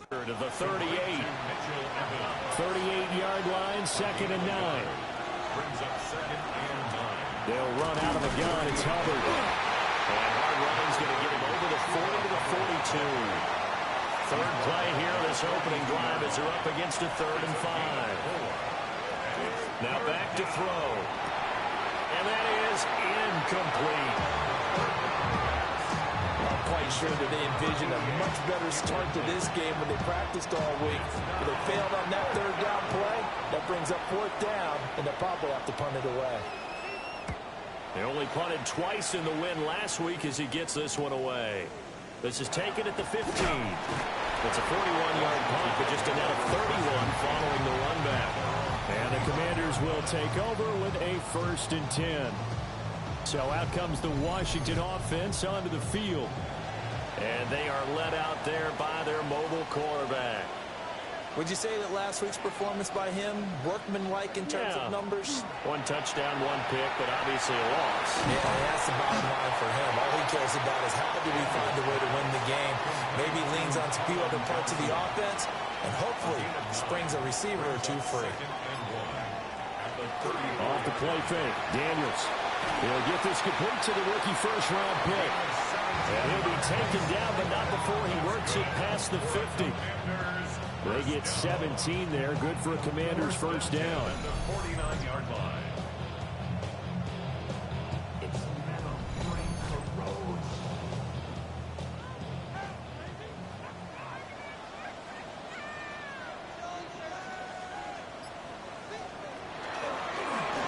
To the 38. 38-yard line, 2nd and 9. They'll run out of the gun. It's Hubbard. And Hardline's going to get him over the 40 to the 42. Third play here, this opening drive as they're up against a 3rd and 5. Now back to throw. And that is incomplete. I'm quite sure that they envisioned a much better start to this game when they practiced all week. But they failed on that 3rd down play. That brings up 4th down, and they'll probably have to punt it away. They only punted twice in the win last week as he gets this one away. This is taken at the 15. It's a 41-yard punt, but just a net of 31 following the run back. And the Commanders will take over with a 1st and 10. So out comes the Washington offense onto the field. And they are led out there by their mobile quarterback. Would you say that last week's performance by him, workmanlike in terms of numbers? 1 touchdown, 1 pick, but obviously a loss. Yeah, that's the bottom line for him. All he cares about is how do we find a way to win the game. Maybe leans on a few other parts of the offense, and hopefully springs a receiver or two free. Off the play fake, Daniels. He'll get this complete to the rookie first-round pick. And he'll be taken down, but not before he works it past the 50. They get 17 there. Good for a Commander's 1st down.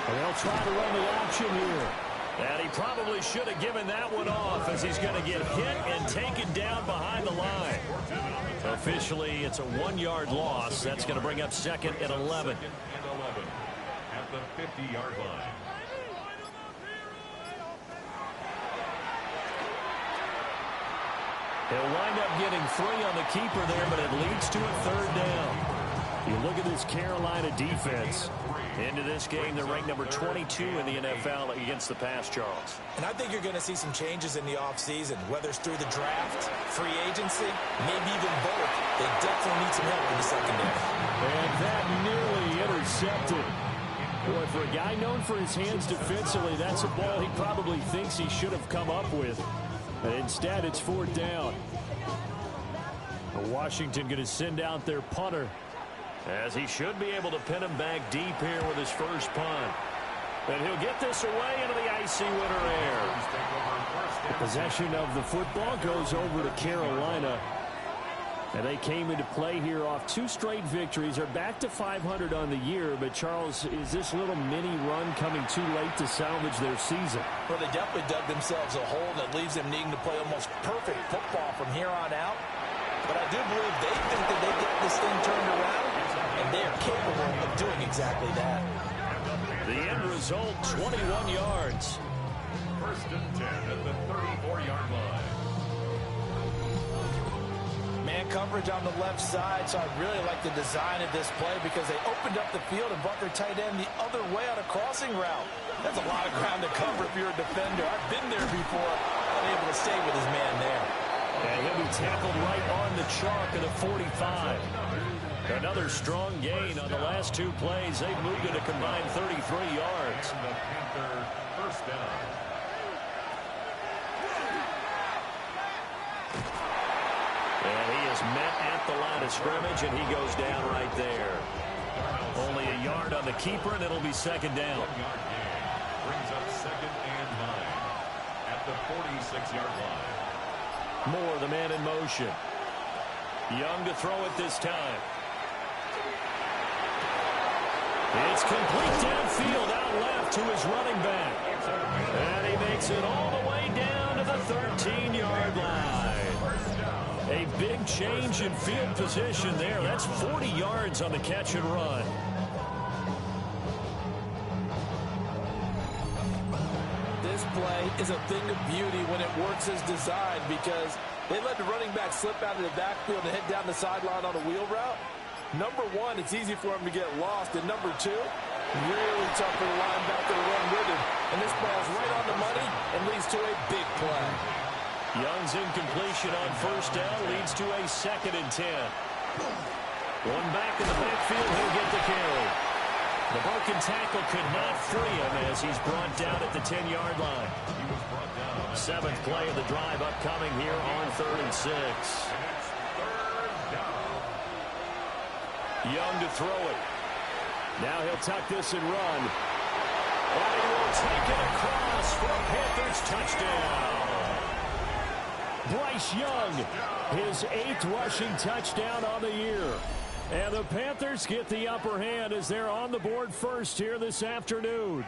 And they'll try to run the option here. And he probably should have given that one off as he's going to get hit and taken down behind the line. Officially, it's a 1-yard loss. That's going to bring up 2nd and 11. At the 50-yard line. He'll wind up getting 3 on the keeper there, but it leads to a 3rd down. You look at this Carolina defense. Into this game, they're ranked number 22 in the NFL against the pass, Charles. And I think you're going to see some changes in the offseason, whether it's through the draft, free agency, maybe even both. They definitely need some help in the secondary. And that nearly intercepted. Boy, for a guy known for his hands defensively, that's a ball he probably thinks he should have come up with. And instead, it's 4th down. Washington going to send out their punter, as he should be able to pin him back deep here with his first punt. And he'll get this away into the icy winter air. The possession of the football goes over to Carolina. And they came into play here off 2 straight victories. They're back to 500 on the year. But, Charles, is this little mini run coming too late to salvage their season? Well, they definitely dug themselves a hole that leaves them needing to play almost perfect football from here on out. But I do believe they think that they get this thing turned around, and they are capable of doing exactly that. The end result, 21 yards. 1st and 10 at the 34-yard line. Man coverage on the left side, so I really like the design of this play because they opened up the field and brought their tight end the other way on a crossing route. That's a lot of ground to cover if you're a defender. I've been there before, unable to stay with his man there. And he'll be tackled right on the chalk of the 45. Another strong gain on the last 2 plays. They've moved it a combined 33 yards. And the Panther 1st down. And he is met at the line of scrimmage, and he goes down right there. Only a yard on the keeper, and it'll be 2nd down. 1-yard gain. Brings up 2nd and 9 at the 46-yard line. Moore, the man in motion. Young to throw it this time. It's complete downfield, out left to his running back. And he makes it all the way down to the 13-yard line. A big change in field position there. That's 40 yards on the catch and run. This play is a thing of beauty when it works as designed because they let the running back slip out of the backfield and head down the sideline on a wheel route. Number 1, it's easy for him to get lost. And number 2, really tough for the linebacker to run with him. And this ball's right on the money and leads to a big play. Young's incompletion on 1st down leads to a 2nd and 10. One back in the backfield, he'll get the carry. The broken tackle could not free him as he's brought down at the 10-yard line. Seventh play of the drive upcoming here on 3rd and 6. Young to throw it. Now he'll tuck this and run. And he will take it across for a Panthers touchdown. Bryce Young, his 8th rushing touchdown on the year. And the Panthers get the upper hand as they're on the board first here this afternoon.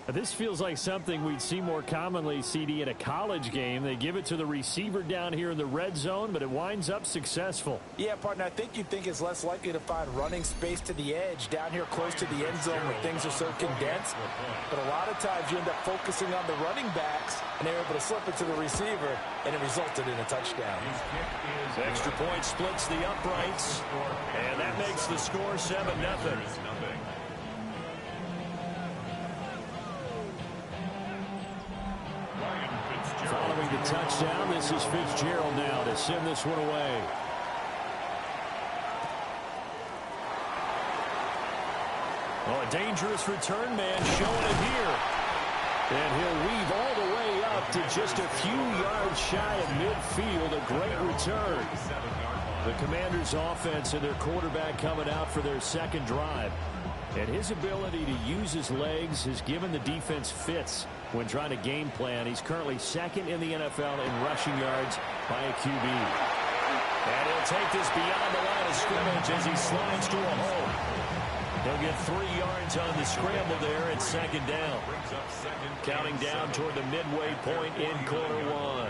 This feels like something we'd see more commonly, CD, in a college game. They give it to the receiver down here in the red zone, but it winds up successful. Yeah, partner, I think you'd think it's less likely to find running space to the edge down here close to the end zone where things are so condensed. But a lot of times you end up focusing on the running backs, and they're able to slip it to the receiver, and it resulted in a touchdown. Extra point splits the uprights, and that makes the score 7-0. Following the touchdown, this is Fitzgerald now to send this one away. Oh, a dangerous return man showing it here. And he'll weave all the way up to just a few yards shy of midfield. A great return. The Commanders' offense and their quarterback coming out for their second drive. And his ability to use his legs has given the defense fits when trying to game plan. He's currently second in the NFL in rushing yards by a QB. And he'll take this beyond the line of scrimmage as he slides to a hole. He'll get 3 yards on the scramble there at second down. Counting down toward the midway point in quarter 1.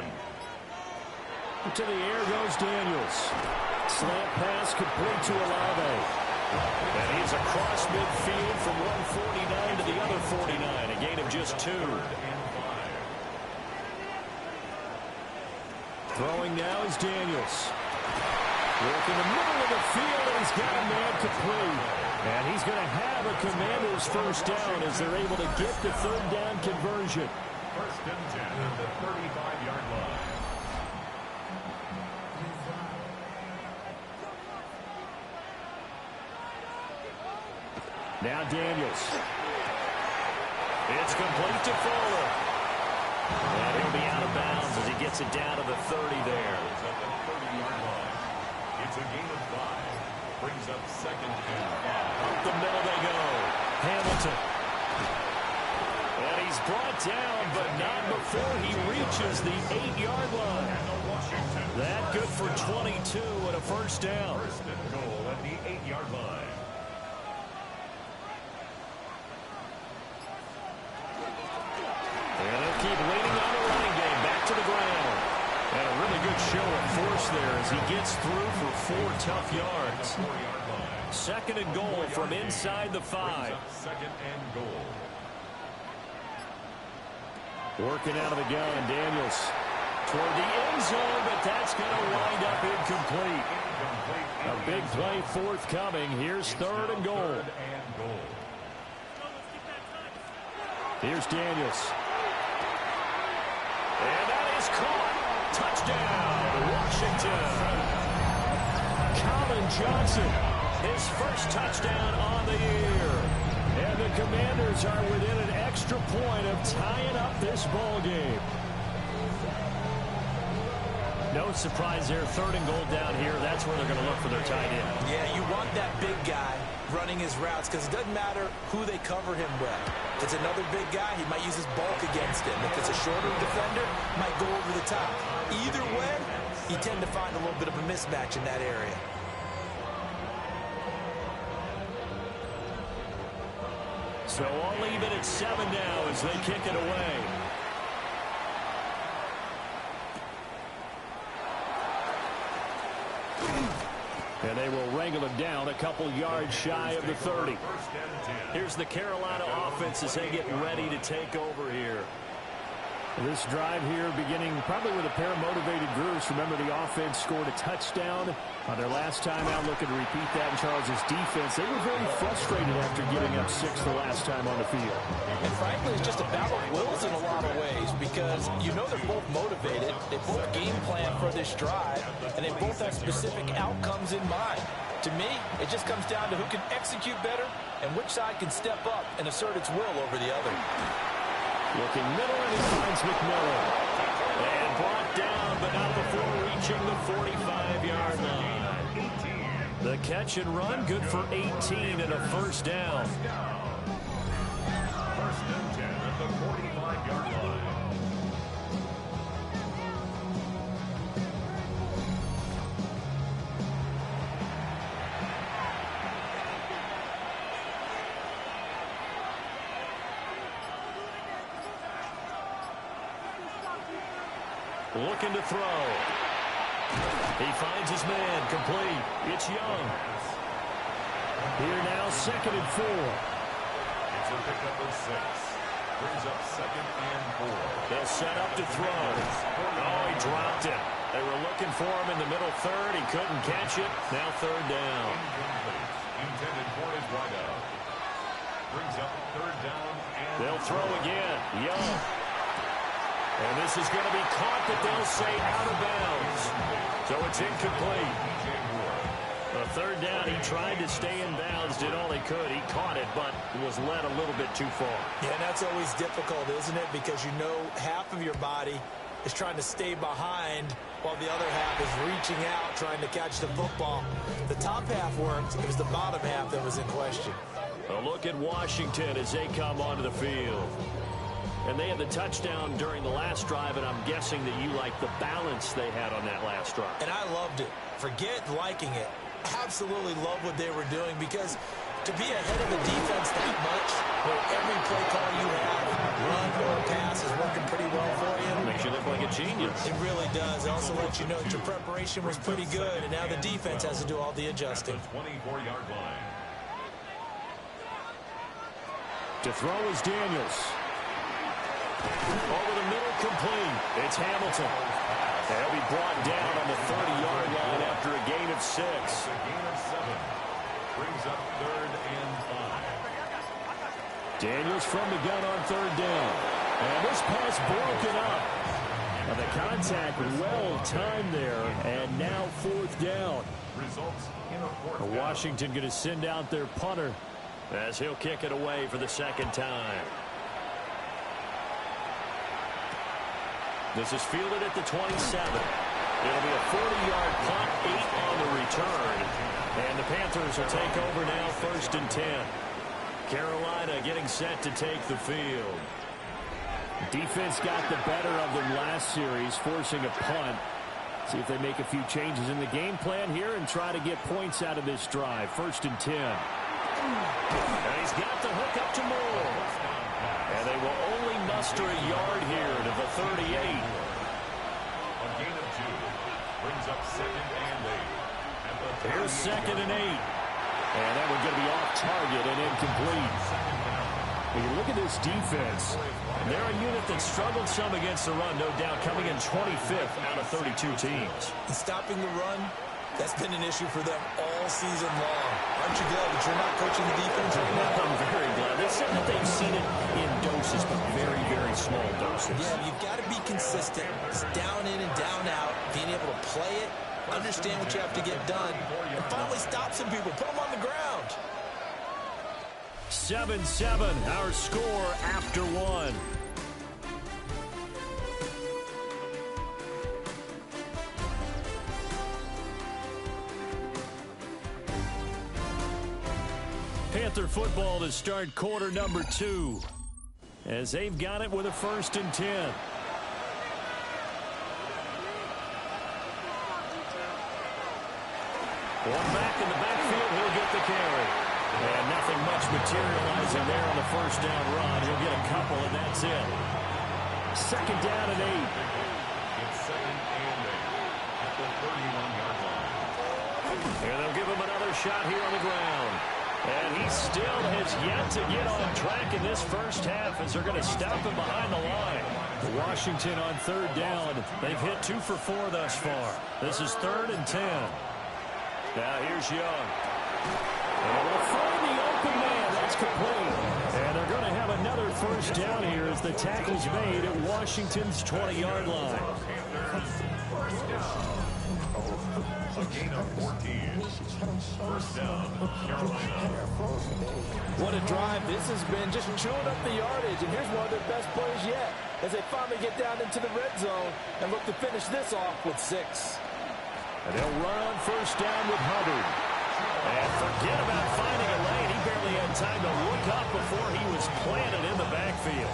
To the air goes Daniels. Slant pass complete to Olave. And he's across midfield from 149 to the other 49. A gain of just 2. Throwing now is Daniels. Work in the middle of the field, and he's got a man complete. And he's going to have a Commander's first down as they're able to get the 3rd down conversion. 1st and 10 at the 35-yard line. Now Daniels. It's complete to Fuller. And he'll be out of bounds as he gets it down to the 30 there. At the 30-yard line. It's a gain of 5. Brings up 2nd and 5. Up the middle they go. Hamilton. And he's brought down, but not before he reaches the 8-yard line. That good for 22 and a first down. 1st and goal at the 8-yard line. And they'll keep leaning on the running game. Back to the ground. And a really good show of force there as he gets through for 4 tough yards. 4-yard line. 2nd and goal from inside the 5. 2nd and goal. Working out of the gun, Daniels toward the end zone, but that's going to wind up incomplete. A big play forthcoming. Here's 3rd and goal. 3rd and goal. Here's Daniels. And that is caught. Touchdown, Washington. Colin Johnson, his first touchdown on the year. And the Commanders are within an extra point of tying up this ball game. No surprise there. 3rd and goal down here. That's where they're going to look for their tight end. Yeah, you want that big guy running his routes because it doesn't matter who they cover him with. If it's another big guy, he might use his bulk against him. If it's a shorter defender, might go over the top. Either way, you tend to find a little bit of a mismatch in that area. So all even at 7 now as they kick it away. And they will wrangle him down a couple yards shy of the 30. Here's the Carolina offense as they get ready to take over here. This drive here beginning probably with a pair of motivated groups. Remember, the offense scored a touchdown on their last time out, looking to repeat that in Charles' defense. They were very frustrated after giving up 6 the last time on the field. And frankly, it's just a battle of wills in a lot of ways because you know they're both motivated. They both game plan for this drive, and they both have specific outcomes in mind. To me, it just comes down to who can execute better and which side can step up and assert its will over the other. Looking middle, and he finds McMillan. And brought down, but not before reaching the 45-yard line. The catch and run, good for 18 and a first down. First and 10 at the 45-yard line. Looking to throw. He finds his man, complete. It's Young. Here now, 2nd and 4. It's a pickup of 6. Brings up 2nd and 4. They'll set up to throw. Oh, he dropped it. They were looking for him in the middle third. He couldn't catch it. Now 3rd down. Incomplete. Intended for his wideout. Brings up 3rd down. And they'll throw again. Young. And this is going to be caught, but they'll say out of bounds. So it's incomplete. A 3rd down, he tried to stay in bounds, did all he could. He caught it, but was led a little bit too far. Yeah, and that's always difficult, isn't it? Because you know half of your body is trying to stay behind while the other half is reaching out, trying to catch the football. The top half worked. It was the bottom half that was in question. A look at Washington as they come onto the field. And they had the touchdown during the last drive, and I'm guessing that you like the balance they had on that last drive. And I loved it. Forget liking it. Absolutely love what they were doing because to be ahead of the defense that much, where every play call you have, run or pass, is working pretty well for you. Makes you look like a genius. It really does. It also lets you know that your preparation was pretty good, and now the defense has to do all the adjusting. 24-yard line. To throw is Daniels. Over the middle, complete. It's Hamilton. They'll be brought down on the 30-yard line after a gain of 6. A gain of 7. Brings up 3rd and 5. Daniels from the gun on 3rd down. And this pass broken up. And the contact well timed there. And now 4th down. Results in a 4th down. Washington going to send out their punter as he'll kick it away for the 2nd time. This is fielded at the 27. It'll be a 40-yard punt, 8 on the return. And the Panthers will take over now, 1st and 10. Carolina getting set to take the field. Defense got the better of them last series, forcing a punt. See if they make a few changes in the game plan here and try to get points out of this drive. 1st and 10. And he's got the hook up to Moore. And they will only muster a yard here to the 38. A gain of 2. Brings up 2nd and 8. Here's 2nd and 8. And that one's going to be off target and incomplete. When you look at this defense, they're a unit that struggled some against the run, no doubt, coming in 25th out of 32 teams. And stopping the run, that's been an issue for them all season long. Aren't you glad that you're not coaching the defense right now? I'm very glad. They said that they've seen it in doses, but very, very small doses. Yeah, you've got to be consistent. It's down in and down out, being able to play it, understand what you have to get done, and finally stop some people, put them on the ground. 7-7, our score after 1. Panther football to start quarter number 2. As they've got it with a 1st and 10. One back in the backfield, he'll get the carry. And nothing much materializing there on the 1st down run. He'll get a couple, and that's it. 2nd down and 8. It's 2nd and 8 at the 31-yard line. And they'll give him another shot here on the ground. And he still has yet to get on track in this first half as they're going to stop him behind the line. Washington on third down. They've hit 2 for 4 thus far. This is 3rd and 10. Now here's Young. And they'll find the open man. That's complete. And they're going to have another first down here as the tackle's made at Washington's 20-yard line. A gain of 14. First down, Carolina. What a drive this has been, just chewing up the yardage. And here's one of their best plays yet as they finally get down into the red zone and look to finish this off with 6. And they'll run on first down with Hubbard. And forget about finding a lane. He barely had time to look up before he was planted in the backfield.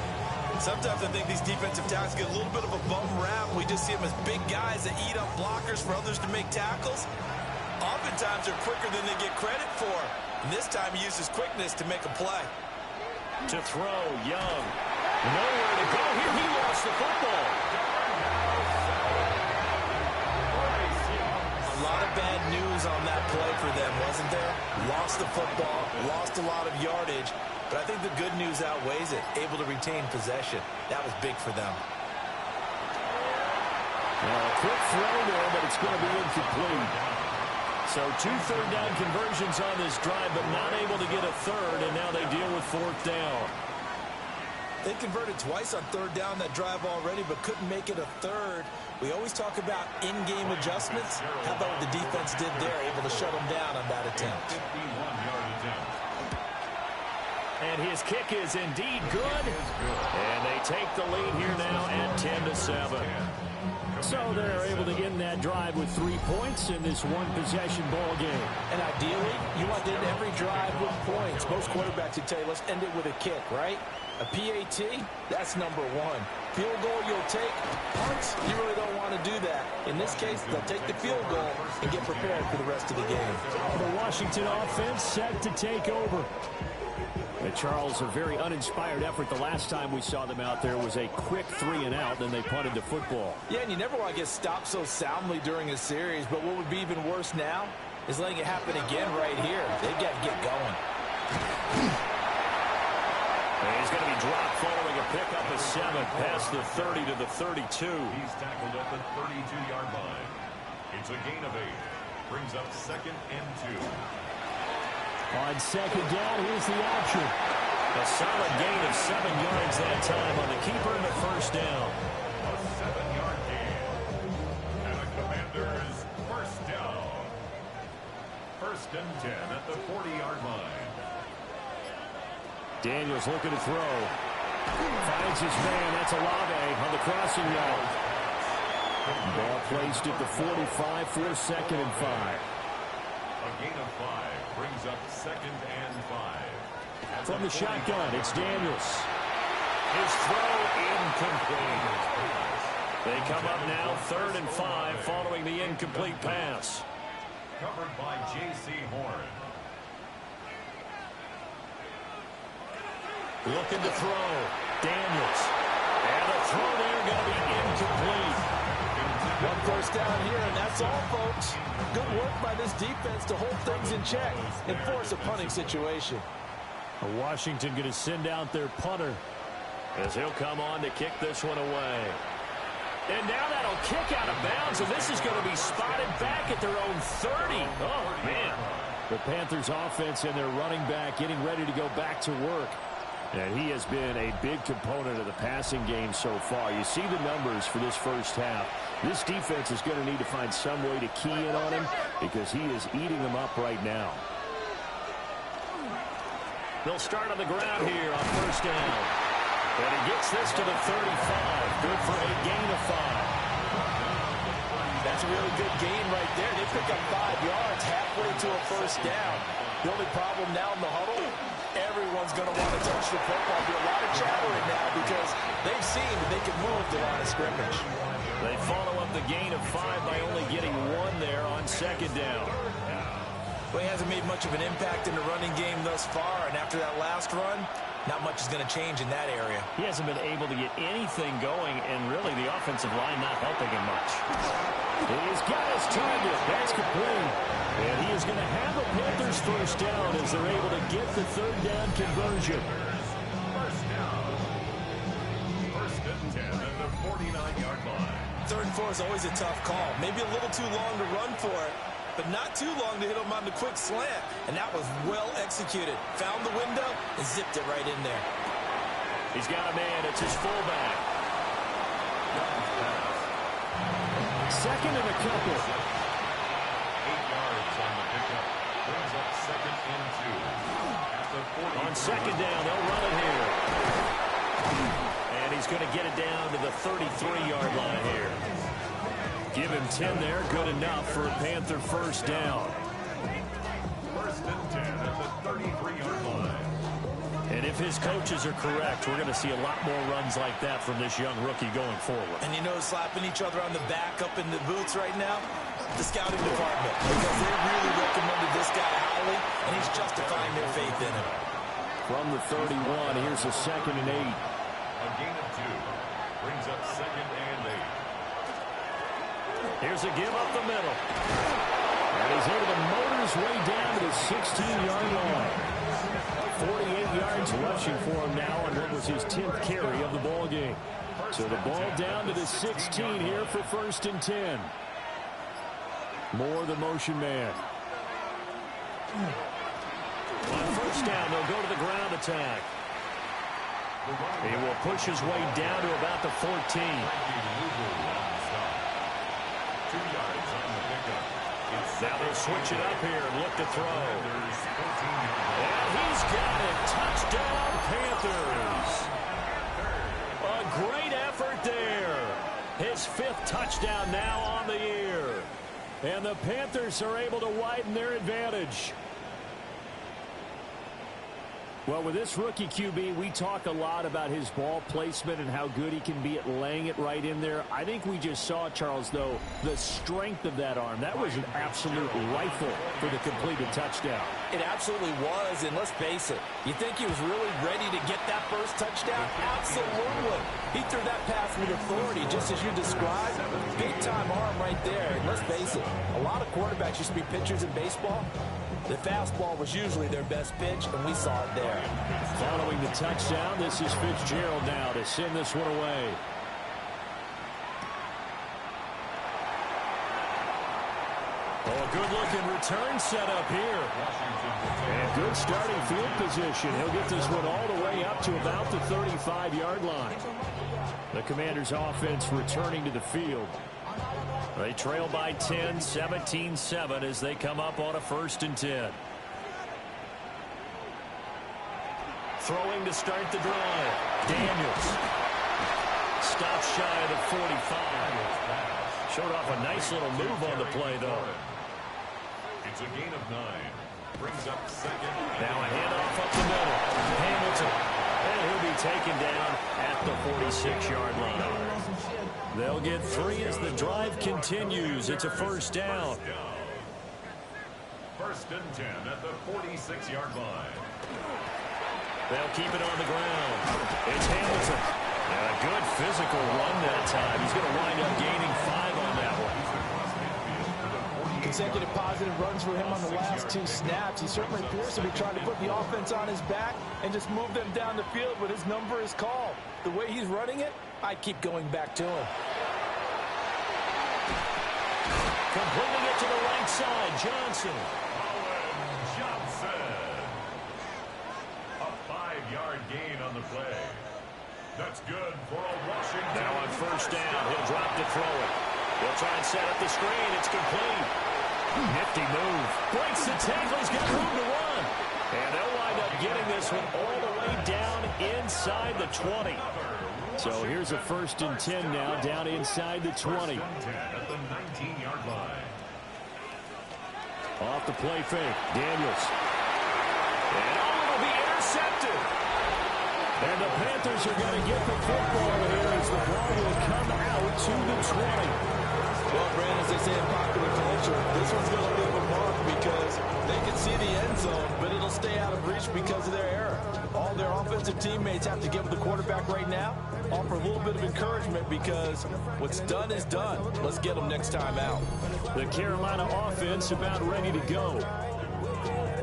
Sometimes I think these defensive tackles get a little bit of a bum rap. We just see them as big guys that eat up blockers for others to make tackles. Oftentimes they're quicker than they get credit for. And this time he uses quickness to make a play. To throw, Young. Nowhere to go. Here he lost the football. A lot of bad news on that play for them, wasn't there? Lost the football, lost a lot of yardage. But I think the good news outweighs it. Able to retain possession. That was big for them. Now a quick throw there, but it's going to be incomplete. So 2 third-down conversions on this drive, but not able to get a third, and now they deal with 4th down. They converted twice on third down that drive already, but couldn't make it a third. We always talk about in-game adjustments. How about what the defense did there, able to shut them down on that attempt. 51-yard attempt. And his kick is indeed good. And they take the lead here now at 10-7. So they're able to end that drive with 3 points in this one-possession ball game. And ideally, you want to end every drive with points. Most quarterbacks would tell you, let's end it with a kick, right? A PAT, that's number 1. Field goal you'll take. Punts, you really don't want to do that. In this case, they'll take the field goal and get prepared for the rest of the game. The Washington offense set to take over. And Charles, a very uninspired effort. The last time we saw them out there was a quick 3 and out, then they punted the football. Yeah, and you never want to get stopped so soundly during a series, but what would be even worse now is letting it happen again right here. They've got to get going. And he's going to be dropped following a pickup of 7 past the 30 to the 32. He's tackled at the 32-yard line. It's a gain of 8. Brings up 2nd and 2. On 2nd down, here's the option. A solid gain of 7 yards that time on the keeper and the first down. A 7-yard gain. And a Commander's first down. 1st and 10 at the 40-yard line. Daniels looking to throw. Finds his man. That's Olave on the crossing route. Ball placed at the 45 for 2nd and 5. A gain of 5 brings up 2nd and 5. From the shotgun, it's Daniels. His throw incomplete. They come up now 3rd and 5 following the incomplete pass. Covered by J.C. Horn. Looking to throw. Daniels. And the throw there going to be incomplete. 1 first down here, and that's all, folks. Good work by this defense to hold things in check and force a punting situation. Washington going to send out their punter as he'll come on to kick this one away. And now that'll kick out of bounds, and this is going to be spotted back at their own 30. Oh, man. The Panthers offense and their running back getting ready to go back to work. And he has been a big component of the passing game so far. You see the numbers for this first half. This defense is going to need to find some way to key in on him because he is eating them up right now. They'll start on the ground here on first down. And he gets this to the 35. Good for a gain of 5. That's a really good gain right there. They pick up 5 yards halfway to a first down. The only problem now in the huddle, everyone's going to want to touch the football. There'll be a lot of chattering now because they've seen that they can move the line of scrimmage. They follow up the gain of 5 by only getting 1 there on second down. Well, he hasn't made much of an impact in the running game thus far, and after that last run, not much is going to change in that area. He hasn't been able to get anything going, and really the offensive line not helping him much. He's got his target. That's complete. And he is going to have a Panthers first down as they're able to get the 3rd down conversion. First down. 1st and 10 at the 49-yard line. 3rd and 4 is always a tough call. Maybe a little too long to run for it, but not too long to hit him on the quick slant. And that was well executed. Found the window and zipped it right in there. He's got a man. It's his fullback. 2nd and a couple. 8 yards on the pickup. Brings up 2nd and 2. At the 40. On 2nd down, they'll run it here. And he's going to get it down to the 33-yard line here. Give him 10 there. Good enough for a Panther 1st down. 1st and 10 at the 33-yard line. And if his coaches are correct, we're going to see a lot more runs like that from this young rookie going forward. And you know, slapping each other on the back up in the boots right now? The scouting department. Because they really recommended this guy highly, and he's justifying their faith in him. From the 31, here's a 2nd and 8. A gain of 2. Brings up 2nd and 8. Here's a give up the middle. And he's able to motor his way down to the 16-yard line. 48 yards rushing for him now on what was his 10th carry of the ball game. So the ball down to the 16 here for 1st and 10. More the motion man. On 1st down, they'll go to the ground attack. He will push his way down to about the 14. 2 yards on the pickup. Now they'll switch it up here and look to throw. And he's got it. Touchdown, Panthers. A great effort there. His 5th touchdown now on the year. And the Panthers are able to widen their advantage. Well, with this rookie QB, we talk a lot about his ball placement and how good he can be at laying it right in there. I think we just saw, Charles, though, the strength of that arm. That was an absolute rifle for the completed touchdown. It absolutely was, and let's face it, you think he was really ready to get that first touchdown? Absolutely. He threw that pass with authority, just as you described. Big-time arm right there. And let's face it, a lot of quarterbacks used to be pitchers in baseball. The fastball was usually their best pitch, and we saw it there. Following the touchdown, this is Fitzgerald now to send this one away. Oh, a good-looking return set up here. And good starting field position. He'll get this one all the way up to about the 35-yard line. The Commanders' offense returning to the field. They trail by 10, 17-7 as they come up on a 1st and 10. Throwing to start the drive. Daniels. Stops shy of the 45. Showed off a nice little move on the play, though. It's a gain of 9. Brings up 2nd. Now a handoff up the middle. Hamilton. And he'll be taken down at the 46-yard line. They'll get 3 as the drive continues. It's a 1st down. 1st and 10 at the 46-yard line. They'll keep it on the ground. It's Hamilton. And a good physical run that time. He's going to wind up gaining 5 on that one. Consecutive positive runs for him on the last 2 snaps. He certainly appears to be trying to put the offense on his back and just move them down the field when his number is called. The way he's running it, I keep going back to him. Completing it to the right side, Johnson. Johnson. A 5-yard gain on the play. That's good for a Washington. Now on 1st down, he'll drop to throw it. He'll try and set up the screen. It's complete. Nifty move. Breaks the tackle. He's got room to run. And they'll wind up getting this one all the way down inside the 20. So here's a 1st and 10 now down inside the 20. 10 at the 19-yard line. Off the play fake. Daniels. And it'll be intercepted. And the Panthers are going to get the football here as the ball will come out to the 20. Well, Brandon, as they say in popular culture, this one's going to leave a mark because they can see the end zone, but it'll stay out of reach because of their error. All their offensive teammates have to give the quarterback right now, offer a little bit of encouragement because what's done is done. Let's get them next time out. The Carolina offense about ready to go.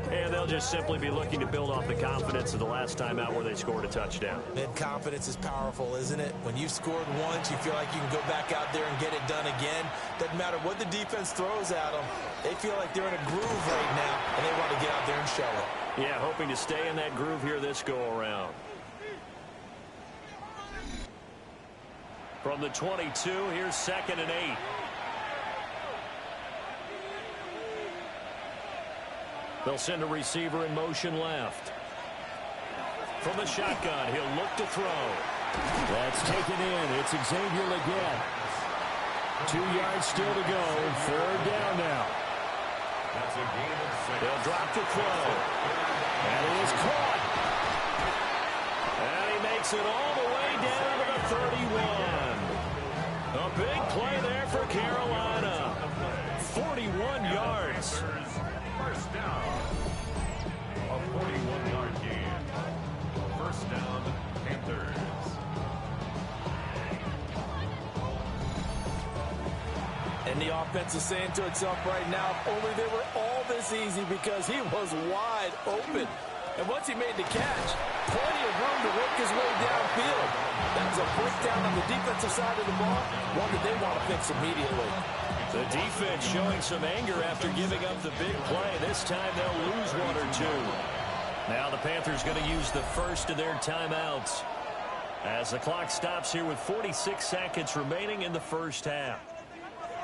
And And they'll just simply be looking to build off the confidence of the last time out where they scored a touchdown. And confidence is powerful, isn't it? When you've scored once, you feel like you can go back out there and get it done again. Doesn't matter what the defense throws at them. They feel like they're in a groove right now, and they want to get out there and show it. Yeah, hoping to stay in that groove here this go-around. From the 22, here's 2nd and 8. They'll send a receiver in motion left. From the shotgun, he'll look to throw. That's taken in. It's Xavier Legette. 2 yards still to go. 3rd down now. That's a gain of 6. They'll drop the throw. And it is caught. And he makes it all the way down to the 31. A big play there for Carolina. 41 yards. First down. A 41-yard gain. First down, Panthers. And the offense is saying to itself right now, if only they were all this easy, because he was wide open. And once he made the catch, plenty of room to work his way downfield. That was a breakdown on the defensive side of the ball, one that they want to fix immediately. The defense showing some anger after giving up the big play. This time they'll lose 1 or 2. Now the Panthers going to use the first of their timeouts as the clock stops here with 46 seconds remaining in the first half.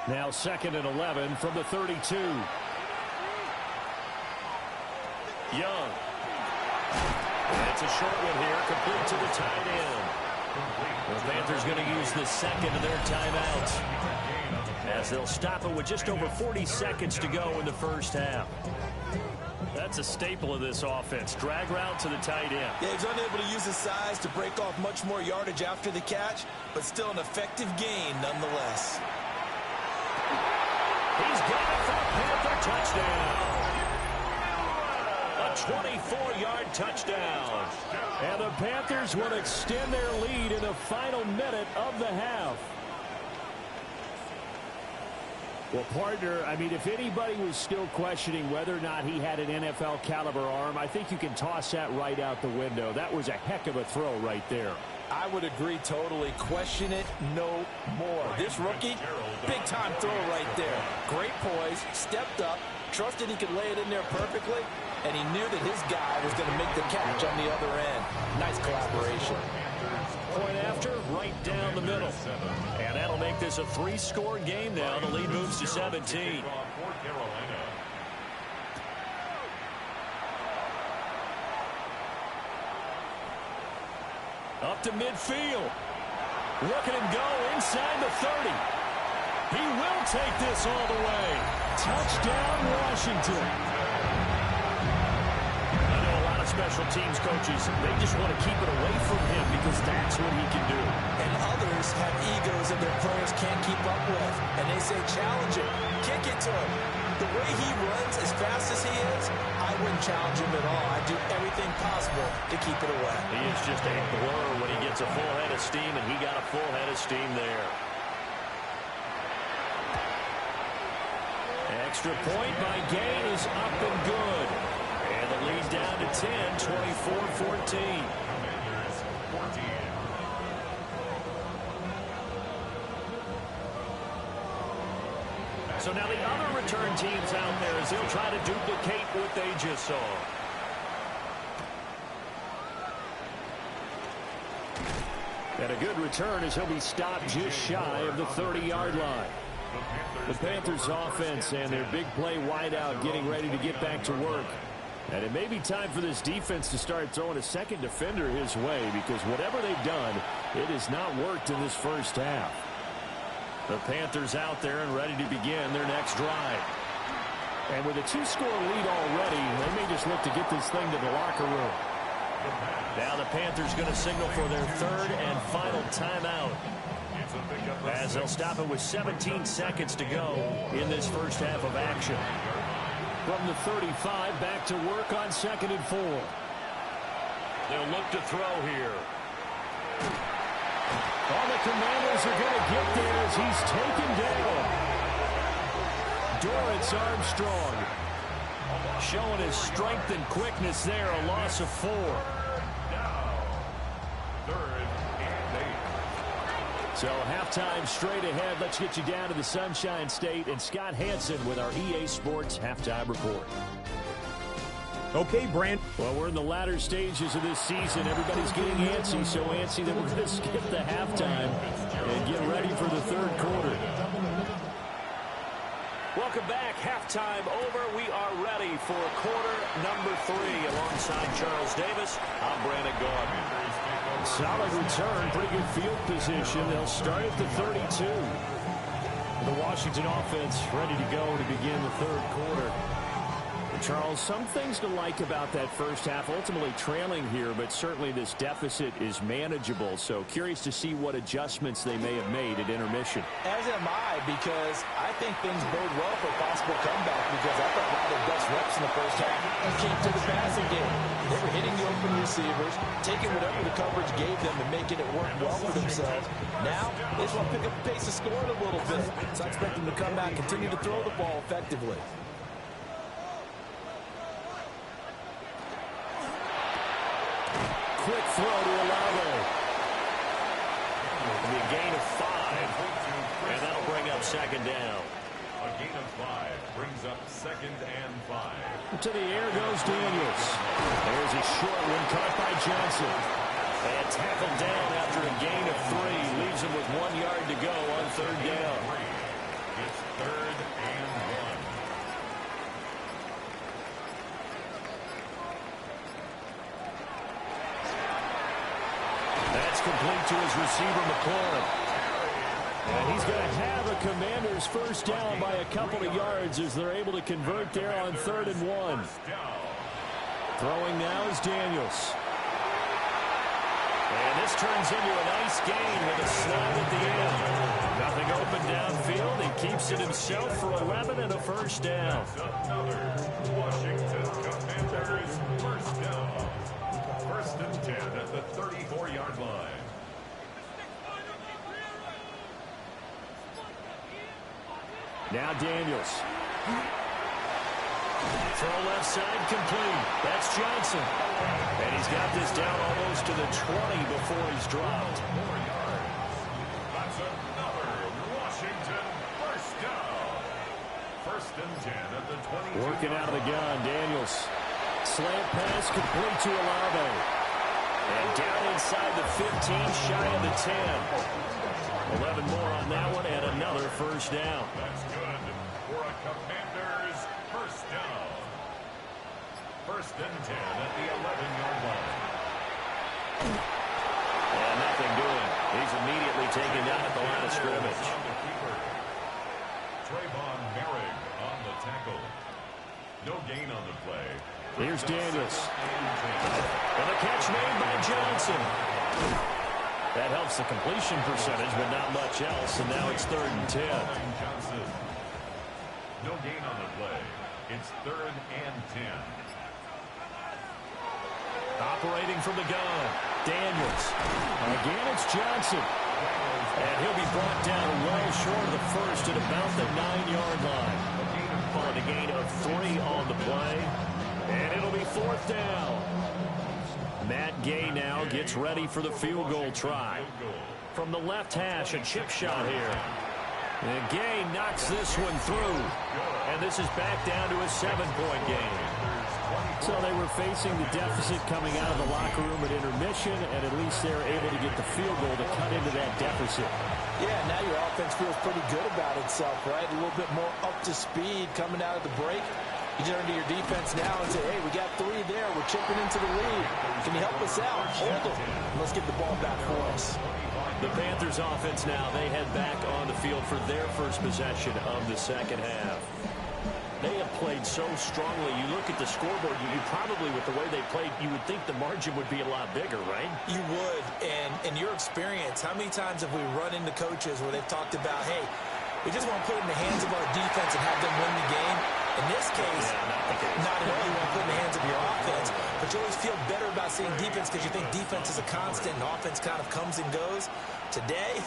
Now 2nd and 11 from the 32. Young. And it's a short one here, complete to the tight end. The Panthers going to use the second of their timeouts as they'll stop it with just over 40 seconds to go in the first half. That's a staple of this offense. Drag route to the tight end. Yeah, he's unable to use his size to break off much more yardage after the catch, but still an effective gain nonetheless. He's got it for a Panther touchdown. A 24-yard touchdown. And the Panthers will extend their lead in the final minute of the half. Well, partner, I mean, if anybody was still questioning whether or not he had an NFL caliber arm, I think you can toss that right out the window. That was a heck of a throw right there. I would agree totally. Question it no more. This rookie, big-time throw right there. Great poise, stepped up, trusted he could lay it in there perfectly, and he knew that his guy was going to make the catch on the other end. Nice collaboration. Point after, right down the middle. And that'll make this a 3-score game now. The lead moves to 17. Up to midfield. Look at him go inside the 30. He will take this all the way. Touchdown, Washington. I know a lot of special teams coaches, they just want to keep it away from him because that's what he can do. And others have egos that their players can't keep up with. And they say, challenge him, kick it to him. The way he runs as fast as he is, I wouldn't challenge him at all. I'd do everything possible to keep it away. He is just a blur when he gets a full head of steam, and he got a full head of steam there. Extra point by Gain is up and good. And the lead down to 10, 24-14. So now the other return teams out there as they'll try to duplicate what they just saw. And a good return as he'll be stopped just shy of the 30-yard line. The Panthers offense and their big play wideout getting ready to get back to work. And it may be time for this defense to start throwing a second defender his way, because whatever they've done, it has not worked in this first half. The Panthers out there and ready to begin their next drive. And with a 2-score lead already, they may just look to get this thing to the locker room. Now the Panthers going to signal for their third and final timeout, as they'll stop it with 17 seconds to go in this first half of action. From the 35, back to work on 2nd and 4. They'll look to throw here. All the Commanders are going to get there as he's taken down. Dorrance Armstrong. Showing his strength and quickness there, a loss of 4. Now, 3rd and 8. So halftime straight ahead. Let's get you down to the Sunshine State and Scott Hansen with our EA Sports halftime report. Okay, Brand. Well, we're in the latter stages of this season. Everybody's getting antsy, so antsy that we're going to skip the halftime and get ready for the third quarter. Welcome back. Halftime over. We are ready for quarter number 3. Alongside Charles Davis, I'm Brandon Gordon. Solid return, pretty good field position. They'll start at the 32. The Washington offense ready to go to begin the third quarter. Charles, some things to like about that first half. Ultimately trailing here, but certainly this deficit is manageable. So curious to see what adjustments they may have made at intermission. As am I, because I think things bode well for a possible comeback, because I thought one of their best reps in the first half came to the passing game. They were hitting the open receivers, taking whatever the coverage gave them and making it work well for themselves. Now, they just want to pick up the pace of scoring a little bit. So I expect them to come back, continue to throw the ball effectively. Quick throw to Olave. It'll be a gain of 5, and that'll bring up second down. A gain of 5 brings up 2nd and 5. To the air goes Daniels. There's a short one caught by Johnson. And tackled down after a gain of 3. Leaves him with 1 yard to go on third down. It's 3rd and 1. That's complete to his receiver, McLaurin. And he's going to have a Commander's first down by a couple of yards as they're able to convert there on 3rd and 1. Throwing now is Daniels. And this turns into a nice gain with a snap at the end. Nothing open downfield. He keeps it himself for 11 and a first down. Another Washington Commanders first down. 1st and 10 at the 34-yard line. Now Daniels. Throw left side complete. That's Johnson. And he's got this down almost to the 20 before he's dropped. 4 yards. That's another Washington first down. 1st and 10 at the 20. Working out of the gun, Daniels. Slant pass complete to Olave. And down inside the 15, shy of the 10. 11 more on that one, and another first down. That's good for a Commanders first down. 1st and 10 at the 11-yard line. And nothing doing. He's immediately taken down at the line of scrimmage. Trayvon Merrick on the tackle. No gain on the play. Here's Daniels. And the catch made by Johnson. That helps the completion percentage, but not much else. And now it's 3rd and 10. Johnson. No gain on the play. It's 3rd and 10. Operating from the gun, Daniels. Again, it's Johnson. And he'll be brought down well short of the first at about the 9-yard line. On a gain of 3 on the play. And it'll be 4th down. Matt Gay now gets ready for the field goal try. From the left hash, a chip shot here. And Gay knocks this one through. And this is back down to a 7-point game. So they were facing the deficit coming out of the locker room at intermission, and at least they're able to get the field goal to cut into that deficit. Yeah, now your offense feels pretty good about itself, right? A little bit more up to speed coming out of the break. You turn to your defense now and say, hey, we got 3 there. We're chipping into the lead. Can you help us out? Hold them. Let's get the ball back for us. The Panthers offense now, they head back on the field for their first possession of the second half. They have played so strongly. You look at the scoreboard, you probably, with the way they played, you would think the margin would be a lot bigger, right? You would. And in your experience, how many times have we run into coaches where they've talked about, hey, we just want to put it in the hands of our defense and have them win the game? In this case, not at all. You want to put it in the hands of your offense, but you always feel better about seeing defense because you think defense is a constant and offense kind of comes and goes. Today,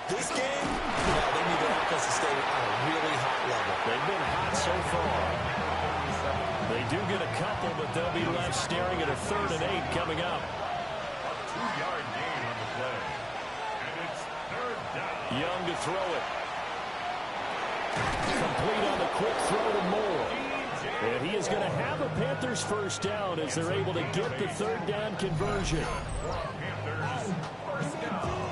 this game, they need their offense to stay on a really hot level. They've been hot so far. They do get a couple, but they'll be left staring at a 3rd and 8 coming up. A 2-yard gain on the play. And it's 3rd down. Young to throw it. Complete on the quick throw to Moore. And he is going to have a Panthers first down as they're able to get the 3rd down conversion. Panthers first down.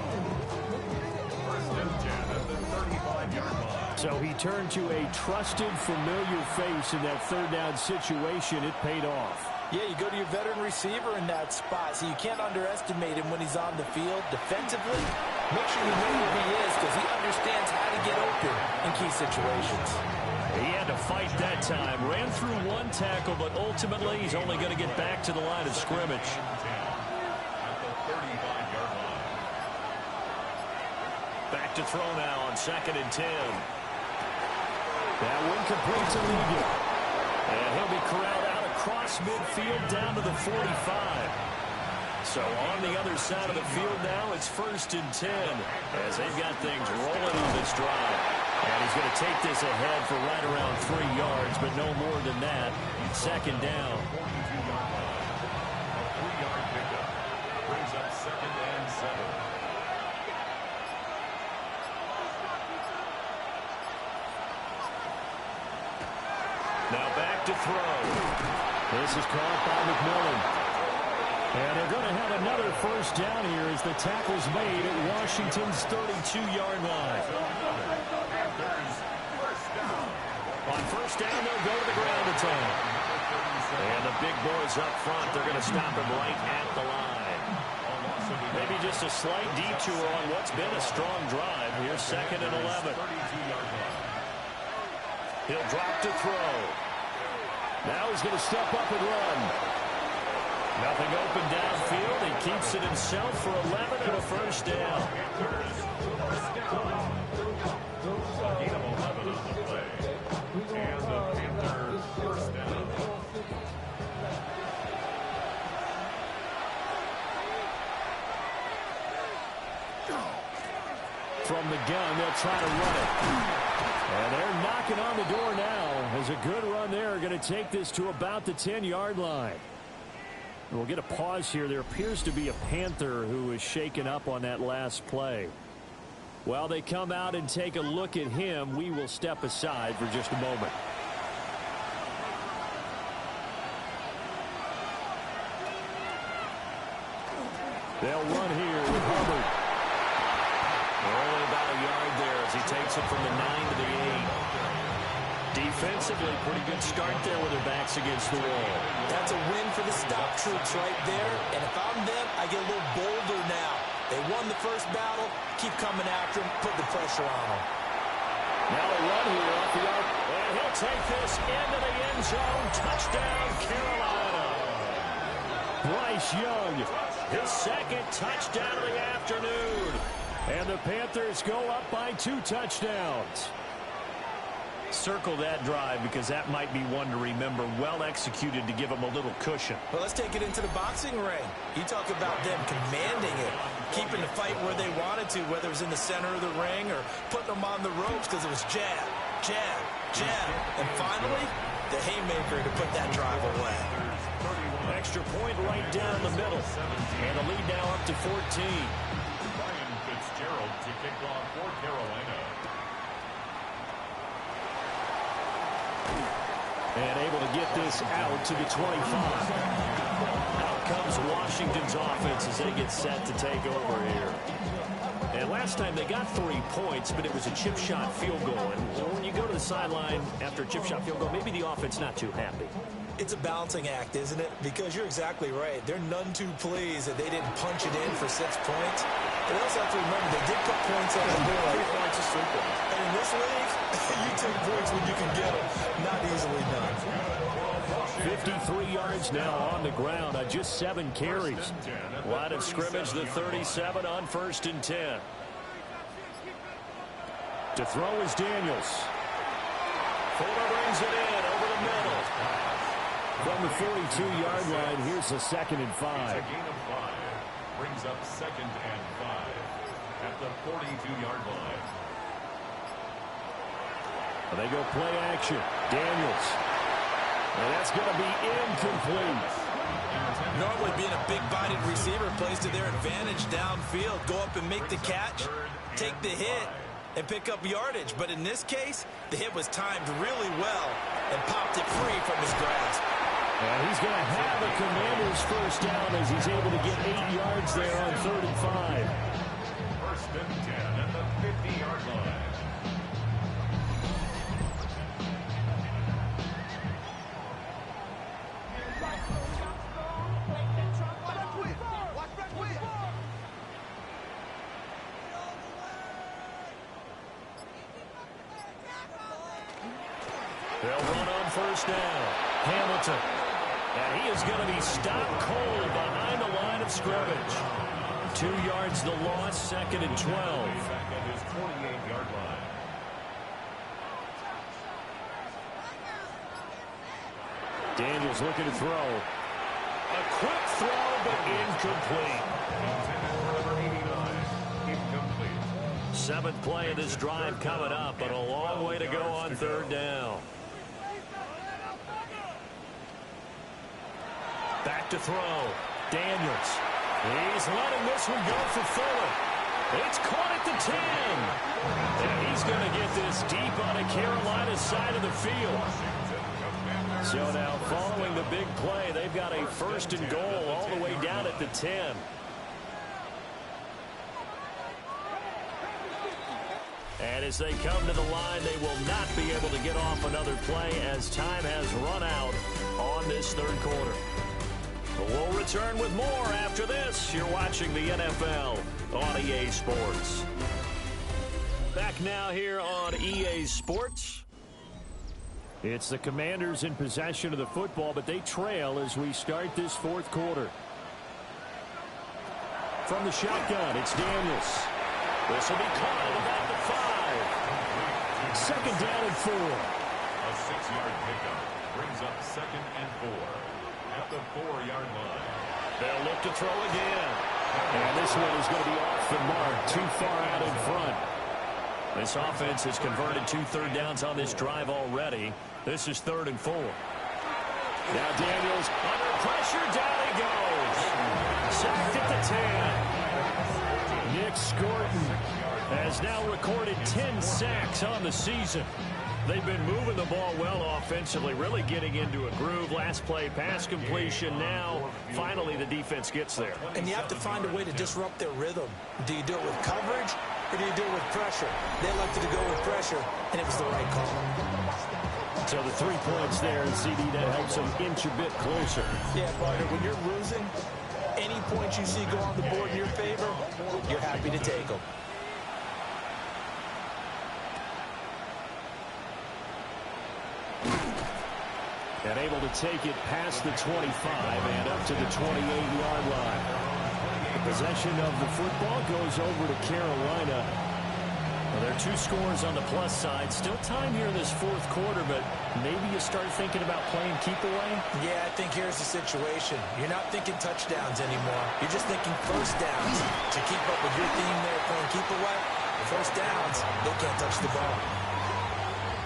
1st and 10 at the 35-yard line. So he turned to a trusted, familiar face in that 3rd down situation. It paid off. Yeah, you go to your veteran receiver in that spot, so you can't underestimate him when he's on the field. Defensively, make sure you know where he is because he understands how to get open in key situations. He had to fight that time. Ran through one tackle, but ultimately he's only going to get back to the line of scrimmage. At the 35-yard line. Back to throw now on 2nd and 10. That one complete to Ligon. And he'll be corralled out across midfield down to the 45. So on the other side of the field now, it's 1st and 10 as they've got things rolling on this drive. And he's going to take this ahead for right around 3 yards, but no more than that. 2nd down. 42-yard line. A 3-yard pickup. Brings up 2nd and 7. Now back to throw. This is caught by McMillan. And they're going to have another first down here as the tackle's made at Washington's 32-yard line. On first down, they'll go to the ground attack. And the big boys up front, they're going to stop him right at the line. Maybe just a slight detour on what's been a strong drive. Here's 2nd and 11. He'll drop to throw. Now he's going to step up and run. Nothing open downfield. He keeps it himself for 11 and a first down. Gain of 11 on the play. And the Panthers first down. From the gun, they'll try to run it. And they're knocking on the door now as a good run there. Going to take this to about the 10-yard line. We'll get a pause here. There appears to be a Panther who is shaken up on that last play. While they come out and take a look at him, we will step aside for just a moment. They'll run here with Hubbard. Only about a yard there as he takes it from the 9 to the 8. Defensively, pretty good start there with their backs against the wall. That's a win for the stop troops right there. And if I'm them, I get a little bolder now. They won the first battle. Keep coming after them. Put the pressure on them. Now a run here off the arc. And he'll take this into the end zone. Touchdown, Carolina. Bryce Young, His 2nd touchdown of the afternoon. and the Panthers go up by 2 touchdowns. Circle that drive because that might be one to remember. Well executed to give them a little cushion. Well, let's take it into the boxing ring. You talk about them commanding it, keeping the fight where they wanted to, whether it was in the center of the ring or putting them on the ropes because it was jab, jab, jab. And finally, the haymaker to put that drive away. Extra point right down the middle. And the lead now up to 14. Ryan Fitzgerald to kick off for Carolina. And able to get this out to the 25. Out comes Washington's offense as they get set to take over here. And last time they got 3 points, but it was a chip shot field goal. And when you go to the sideline after a chip shot field goal, maybe the offense not too happy. It's a balancing act, isn't it? Because you're exactly right. They're none too pleased that they didn't punch it in for 6 points. But they also have to remember they did put points on the board. 3 points is 3 points. And in this league, you take points when you can get them. Not easily done. 53 yards now on the ground on just 7 carries. Line of scrimmage, the 37 on 1st and 10. To throw is Daniels. Fuller brings it in over the middle. From the 42-yard line, here's the 2nd and 5. It's a gain of 5. Brings up 2nd and 5 at the 42-yard line. They go play action. Daniels. And that's going to be incomplete. Normally being a big-bodied receiver plays to their advantage downfield. Go up and make the catch, take the hit, and pick up yardage. But in this case, the hit was timed really well and popped it free from his grasp. And he's going to have a Commander's first down as he's able to get 8 yards there on 3rd and 5. First and 10 at the 50-yard line. They'll run on first down. Hamilton. And he is going to be stopped cold behind the line of scrimmage. 2 yards the loss, 2nd and 12. Back at his 48-yard line. Daniels looking to throw. A quick throw, but incomplete. Number 89, incomplete. 7th play of this drive coming up, but a long way to go on 3rd down. Back to throw. Daniels. He's letting this one go for Fuller. It's caught at the 10. And he's going to get this deep on the Carolina side of the field. So now following the big play, they've got a 1st and goal all the way down at the 10. And as they come to the line, they will not be able to get off another play as time has run out on this 3rd quarter. We'll return with more after this. You're watching the NFL on EA Sports. Back now here on EA Sports. It's the Commanders in possession of the football, but they trail as we start this 4th quarter. From the shotgun, it's Daniels. This will be caught at about the 5. 2nd down and 4. A 6-yard pickup brings up 2nd and 4 at the 4-yard line. They'll look to throw again. And this one is going to be off the mark, too far out in front. This offense has converted 2 third downs on this drive already. This is 3rd and 4. Now Daniels Under pressure, down he goes. Sacked at the 10. Nick Scorton has now recorded 10 sacks on the season. They've been moving the ball well offensively, really getting into a groove. Last play, pass completion. Now, finally, the defense gets there. And you have to find a way to disrupt their rhythm. Do you do it with coverage, or do you do it with pressure? They elected to go with pressure, and it was the right call. So the 3 points there, and CD, that helps them inch a bit closer. Yeah, partner, when you're losing, any points you see go on the board in your favor, you're happy to take them. And able to take it past the 25 and up to the 28-yard line. The possession of the football goes over to Carolina. Well, there are 2 scores on the plus side. Still time here in this 4th quarter, but maybe you start thinking about playing keep away? Yeah, I think here's the situation. You're not thinking touchdowns anymore. You're just thinking first downs. To keep up with your theme there, playing keep away, first downs, they can't touch the ball.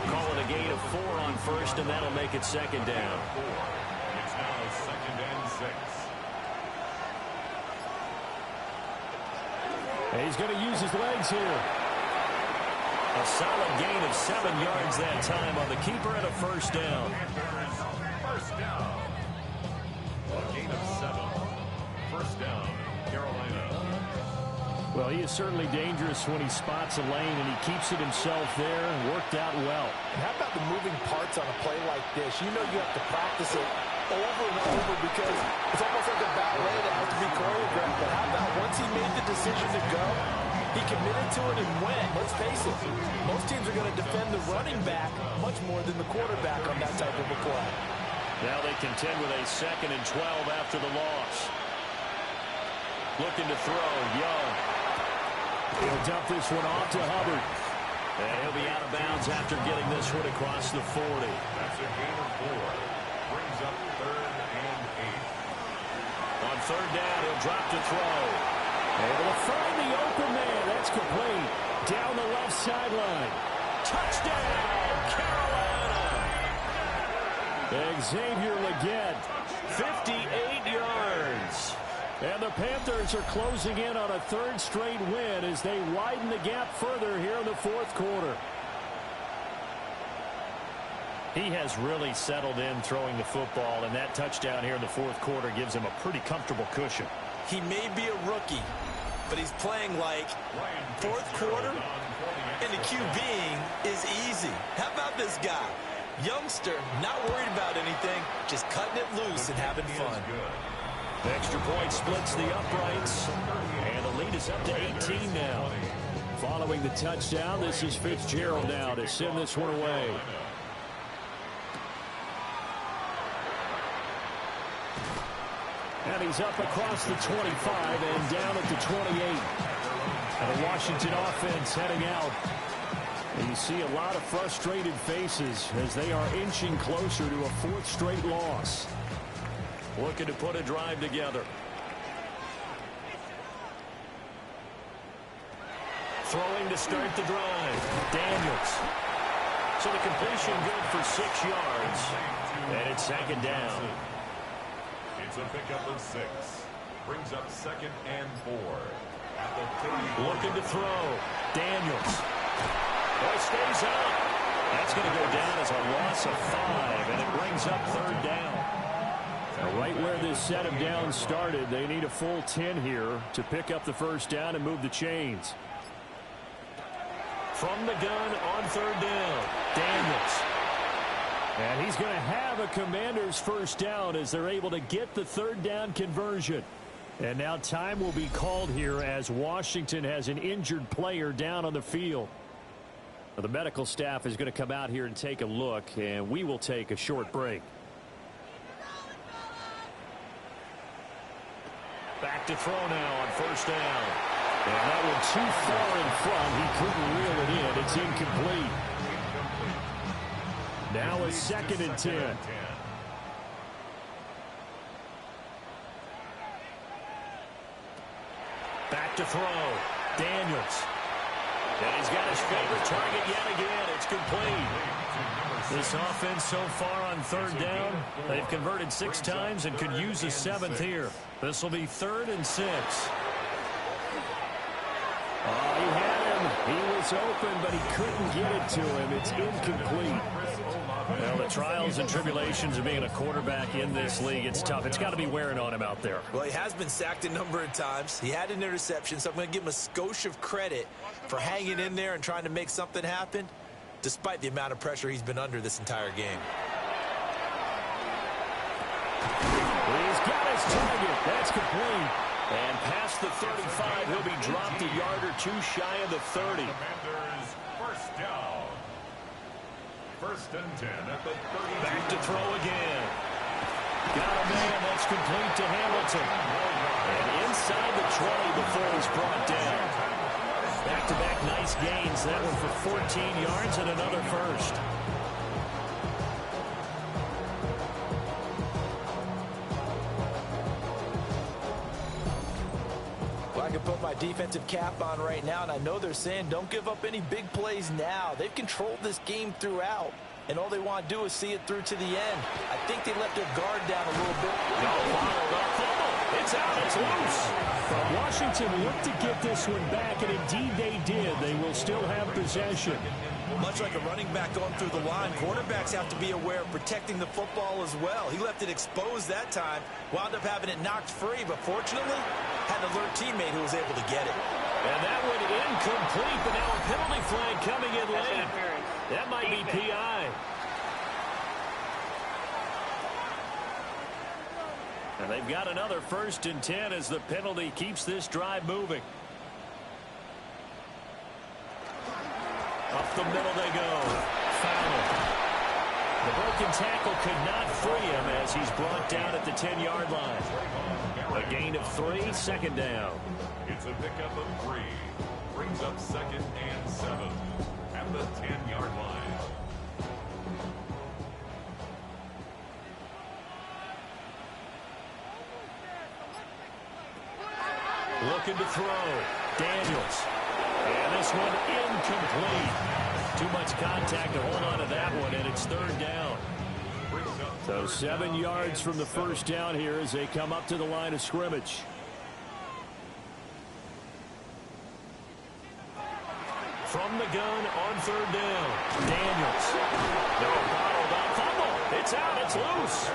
Calling a gain of 4 on first, and that'll make it 2nd down. It's now 2nd and 6. And he's going to use his legs here. A solid gain of 7 yards that time on the keeper and a first down. First down. A gain of 7. First down, Carolina. Well, he is certainly dangerous when he spots a lane, and he keeps it himself there and worked out well. And how about the moving parts on a play like this? You know you have to practice it over and over because it's almost like a ballet that has to be choreographed. But how about once he made the decision to go, he committed to it and went. Let's face it, most teams are going to defend the running back much more than the quarterback on that type of a play. Now they contend with a 2nd and 12 after the loss. Looking to throw, Young. He'll dump this one off to Hubbard. And he'll be out of bounds after getting this one across the 40. That's a gain of 4. Brings up 3rd and 8. On 3rd down, he'll drop to throw. Able to find the open man. That's complete. Down the left sideline. Touchdown, Carolina! Xavier Leggett, 58 yards. And the Panthers are closing in on a third straight win as they widen the gap further here in the fourth quarter. He has really settled in throwing the football, and that touchdown here in the fourth quarter gives him a pretty comfortable cushion. He may be a rookie, but he's playing like fourth quarter, and the QBing is easy. How about this guy? Youngster, not worried about anything, just cutting it loose and having fun. The extra point splits the uprights, and the lead is up to 18 now. Following the touchdown, this is Fitzgerald now to send this one away. And he's up across the 25 and down at the 28. And the Washington offense heading out. And you see a lot of frustrated faces as they are inching closer to a fourth straight loss. Looking to put a drive together. Throwing to start the drive. Daniels. So the completion good for 6 yards. And it's second down. It's a pickup of 6. Brings up 2nd and 4. At the 30. Looking to throw. Daniels. Oh, he stays up. That's going to go down as a loss of 5, and it brings up third down. Now, right where this set of downs started, they need a full 10 here to pick up the first down and move the chains. From the gun on third down, Daniels. And he's going to have a Commander's first down as they're able to get the third down conversion. And now time will be called here as Washington has an injured player down on the field. Now, the medical staff is going to come out here and take a look, and we will take a short break. Back to throw now on first down. And that one too far in front. He couldn't reel it in. It's incomplete. Now a 2nd and 10. Back to throw. Daniels. And he's got his favorite target yet again. It's complete. This offense so far on third down, they've converted 6 times and could use a 7th here. This will be 3rd and 6. Oh, he had him. He was open, but he couldn't get it to him. It's incomplete. Well, the trials and tribulations of being a quarterback in this league, it's tough. It's got to be wearing on him out there. Well, he has been sacked a number of times. He had an interception, so I'm going to give him a skosh of credit for hanging in there and trying to make something happen, despite the amount of pressure he's been under this entire game. He's got his target. That's complete. And past the 35, he'll be dropped a yard or 2 shy of the 30. Commanders first down. 1st and 10 at the 30. Back to throw again. Got a man. That's complete to Hamilton. And inside the 20 before he's brought down. Back-to-back nice gains. That one for 14 yards and another first. I can put my defensive cap on right now, and I know they're saying don't give up any big plays now. They've controlled this game throughout, and all they want to do is see it through to the end. I think they let their guard down a little bit. It's out. It's loose. But Washington looked to get this one back, and indeed they did. They will still have possession. Much like a running back going through the line, quarterbacks have to be aware of protecting the football as well. He left it exposed that time, wound up having it knocked free, but fortunately had an alert teammate who was able to get it. And that one incomplete, but now a penalty flag coming in late. That might be PI. And they've got another 1st and 10 as the penalty keeps this drive moving. Up the middle they go. Foul. The broken tackle could not free him as he's brought down at the 10-yard line. A gain of 3, 2nd down. It's a pickup of 3. Brings up 2nd and 7 at the 10-yard line. Looking to throw. Daniels. And this one incomplete. Too much contact to hold on to that one, and it's 3rd down. Brings So 7 yards from the first down here as they come up to the line of scrimmage. From the gun on third down, Daniels. They're bottled up. Fumble. It's out. It's loose.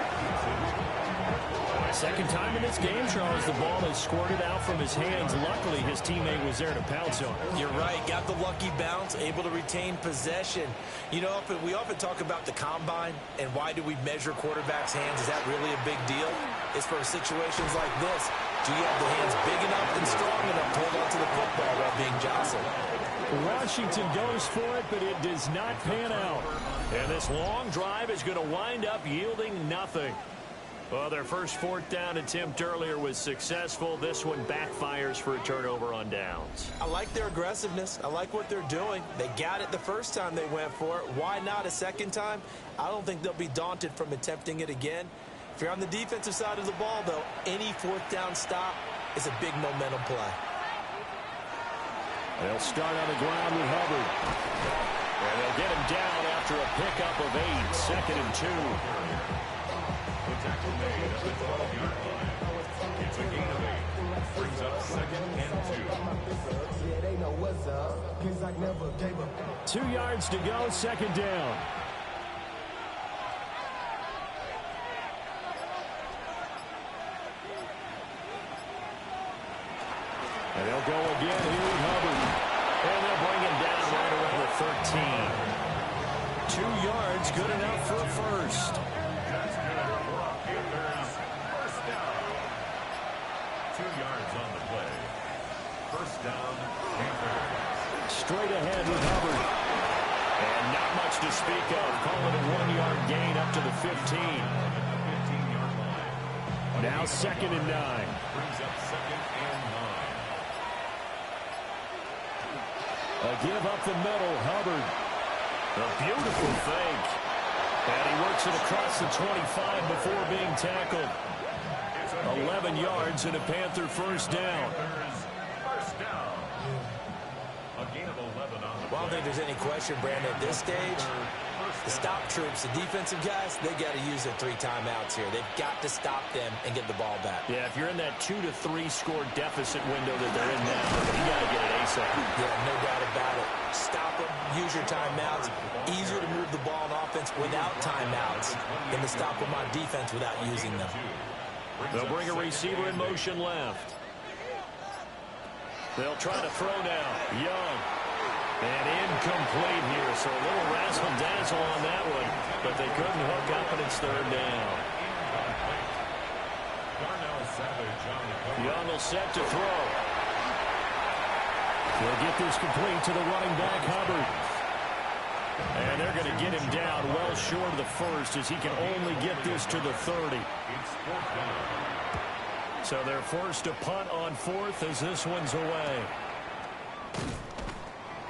Second time in this game, Charles, the ball has squirted out from his hands. Luckily, his teammate was there to pounce on it. You're right. Got the lucky bounce, able to retain possession. You know, we often talk about the combine and why do we measure quarterbacks' hands. Is that really a big deal? It's for situations like this. Do you have the hands big enough and strong enough to hold on to the football while being jostled? Washington goes for it, but it does not pan out. And this long drive is going to wind up yielding nothing. Well, their first fourth down attempt earlier was successful. This one backfires for a turnover on downs. I like their aggressiveness. I like what they're doing. They got it the first time they went for it. Why not a second time? I don't think they'll be daunted from attempting it again. If you're on the defensive side of the ball, though, any fourth down stop is a big momentum play. They'll start on the ground with Hubbard. And they'll get him down after a pickup of 8, 2nd and 2. The tackle made at the 12-yard line. It's a gain of 8. Brings up 2nd and 2. 2 yards to go, second down. And they'll go again here with Hubbard. And they'll bring him down right around the 13. 2 yards, good enough for a first. That's good for a Panthers first down. 2 yards on the play. First down, Panthers. Straight ahead with Hubbard. And not much to speak of. Call it a 1-yard gain up to the 15. 15-yard line. Now 2nd and 9. Brings up 2nd and 9. A give up the middle, Hubbard. A beautiful fake. And he works it across the 25 before being tackled. 11 yards and a Panther first down. First down. A gain of 11 on the Well, I don't think there's any question, Brandon, at this stage, the stop troops, the defensive guys, they got to use their 3 timeouts here. They've got to stop them and get the ball back. Yeah, if you're in that 2 to 3 score deficit window that they're in now, you got to get it ASAP. Yeah, no doubt about it. Stop them, use your timeouts. Easier to move the ball on offense without timeouts than to stop them on defense without using them. They'll bring a receiver in motion left. They'll try to throw now. Young. And incomplete here, so a little razzle-dazzle on that one, but they couldn't hook up, and it's third down. Young will set to throw. They'll get this complete to the running back, Hubbard. And they're going to get him down well short of the first as he can only get this to the 30. So they're forced to punt on fourth as this one's away.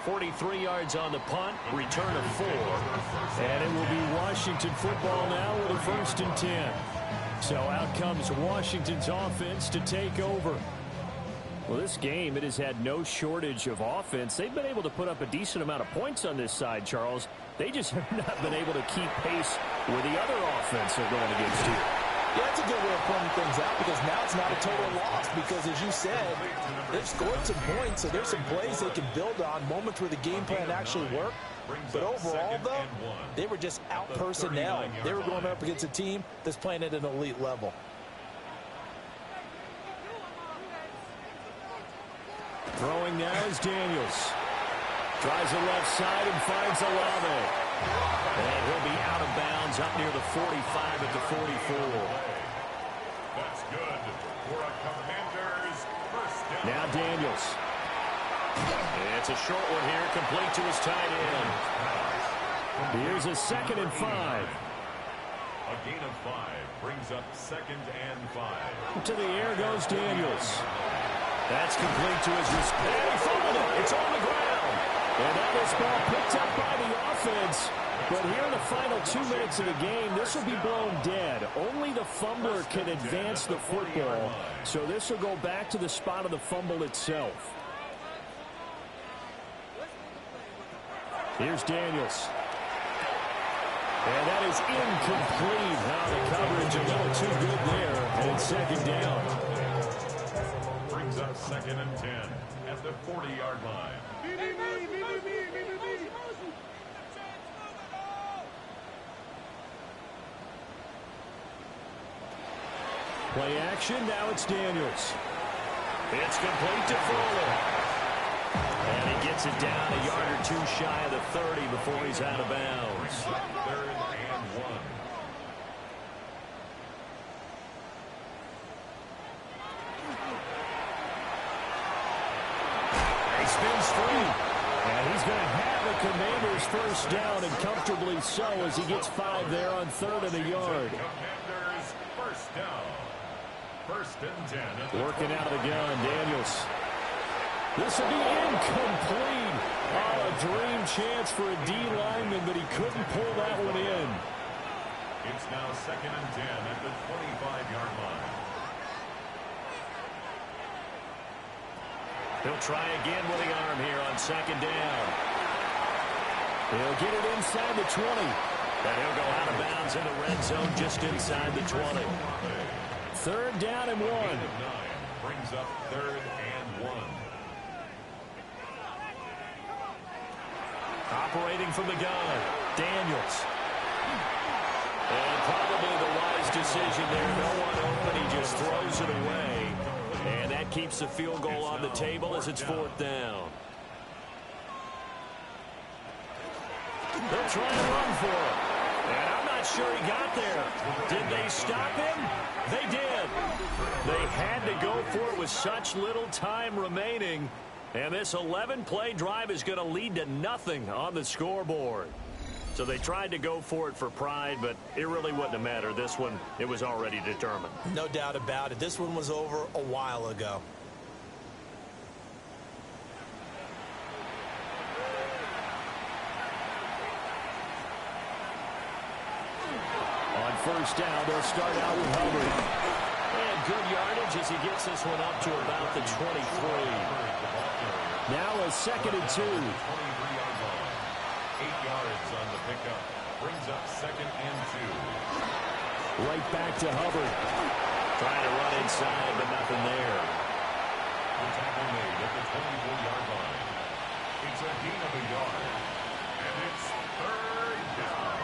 43 yards on the punt, return of 4. And it will be Washington football now with a 1st and 10. So out comes Washington's offense to take over. Well, this game, it has had no shortage of offense. They've been able to put up a decent amount of points on this side, Charles. They just have not been able to keep pace with the other offense they're going against here. Yeah, that's a good way of pointing things out because now it's not a total loss because, as you said, they've scored some points, so there's some plays they can build on, moments where the game plan actually worked. But overall, though, they were just out-personnel. They were going up against a team that's playing at an elite level. Throwing now is Daniels. Tries the left side and finds Olave. And he'll be out of bounds up near the 45 at the 44. That's good for a Commanders first down. Now Daniels. It's a short one here, complete to his tight end. Here's a 2nd and 5. A gain of 5 brings up 2nd and 5. To the air goes Daniels. That's complete to his receiver. And he fumbled it. It's on the ground. And that is ball picked up by the offense. But here in the final 2 minutes of the game, this will be blown dead. Only the fumbler can advance the football. So this will go back to the spot of the fumble itself. Here's Daniels. And that is incomplete. Now the coverage a little too good there, and it's second down. Brings up 2nd and 10 at the 40-yard line. Play action, now it's Daniels. It's complete to Fuller. And he gets it down a yard or two shy of the 30 before he's out of bounds. 3rd and 1. He spins free. And he's going to have the Commanders first down, and comfortably so, as he gets 5 there on 3rd and a yard. Commanders first down. 1st and 10. At the Working out of the gun, Daniels. This will be incomplete. Oh, a dream chance for a D lineman, but he couldn't pull that one in. It's now 2nd and 10 at the 25-yard line. He'll try again with the arm here on 2nd down. He'll get it inside the 20. And he'll go out of bounds in the red zone just inside the 20. 3rd down and 1. 9 brings up 3rd and 1. Operating from the gun, Daniels. And probably the wise decision there. No one open. He just throws it away. And that keeps the field goal on the table as it's 4th down. They'll try and run for it. And I'm not sure he got there. Did they stop him? They did. They had to go for it with such little time remaining. And this 11-play drive is going to lead to nothing on the scoreboard. So they tried to go for it for pride, but it really wouldn't have mattered. This one, it was already determined. No doubt about it. This one was over a while ago. On 1st down, they'll start out with Hubbard. And good yardage as he gets this one up to about the 23. Now a 2nd and 2. 23-yard line. 8 yards on the pickup. Brings up 2nd and 2. Right back to Hubbard. Trying to run inside, but nothing there. The tackle made at the 24-yard line. It's a gain of a yard. And it's 3rd down.